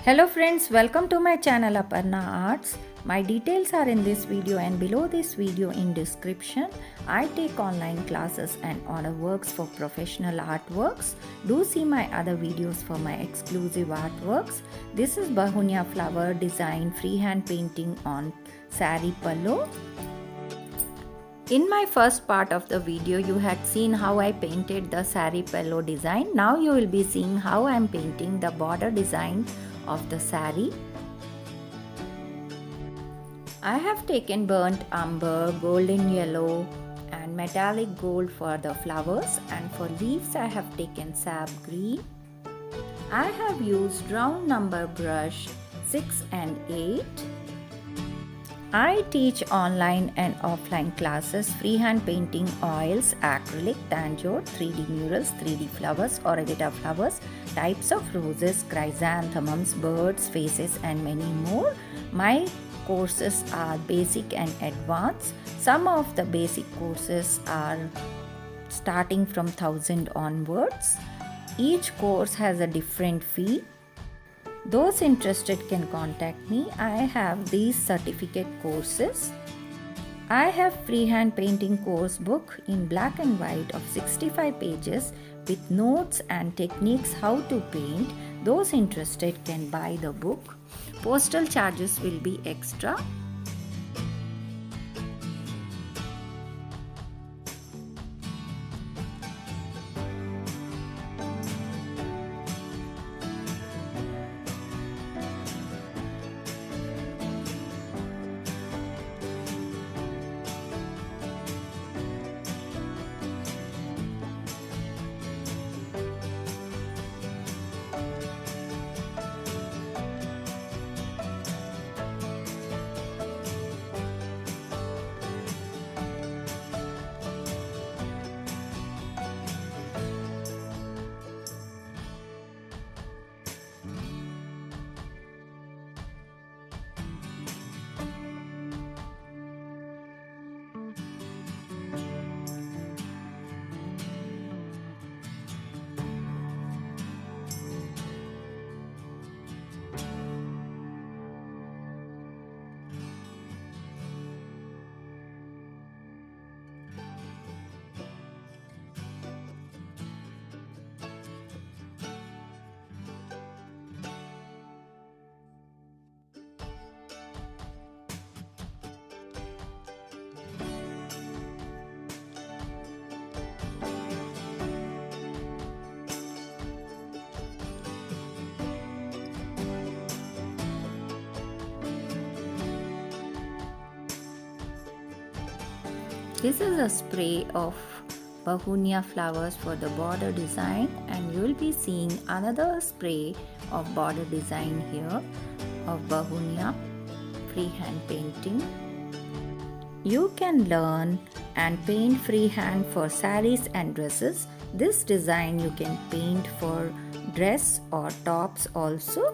Hello friends, welcome to my channel Aparna Arts. My details are in this video and below this video in description. I take online classes and order works for professional artworks. Do see my other videos for my exclusive artworks. This is Bahunia flower design freehand painting on saree pallu. In my first part of the video, you had seen how I painted the saree pallu design. Now you will be seeing how I am painting the border design of the saree. I have taken burnt umber, golden yellow and metallic gold for the flowers, and for leaves I have taken sap green. I have used round number brush 6 and 8. I teach online and offline classes, freehand painting, oils, acrylic, tanjore, 3D murals, 3D flowers, oregata flowers, types of roses, chrysanthemums, birds, faces and many more. My courses are basic and advanced. Some of the basic courses are starting from 1000 onwards. Each course has a different fee. Those interested can contact me. I have these certificate courses. I have freehand painting course book in black and white of 65 pages with notes and techniques how to paint. Those interested can buy the book. Postal charges will be extra. This is a spray of Bahunia flowers for the border design, and you will be seeing another spray of border design here of Bahunia freehand painting. You can learn and paint freehand for sarees and dresses. This design you can paint for dress or tops also.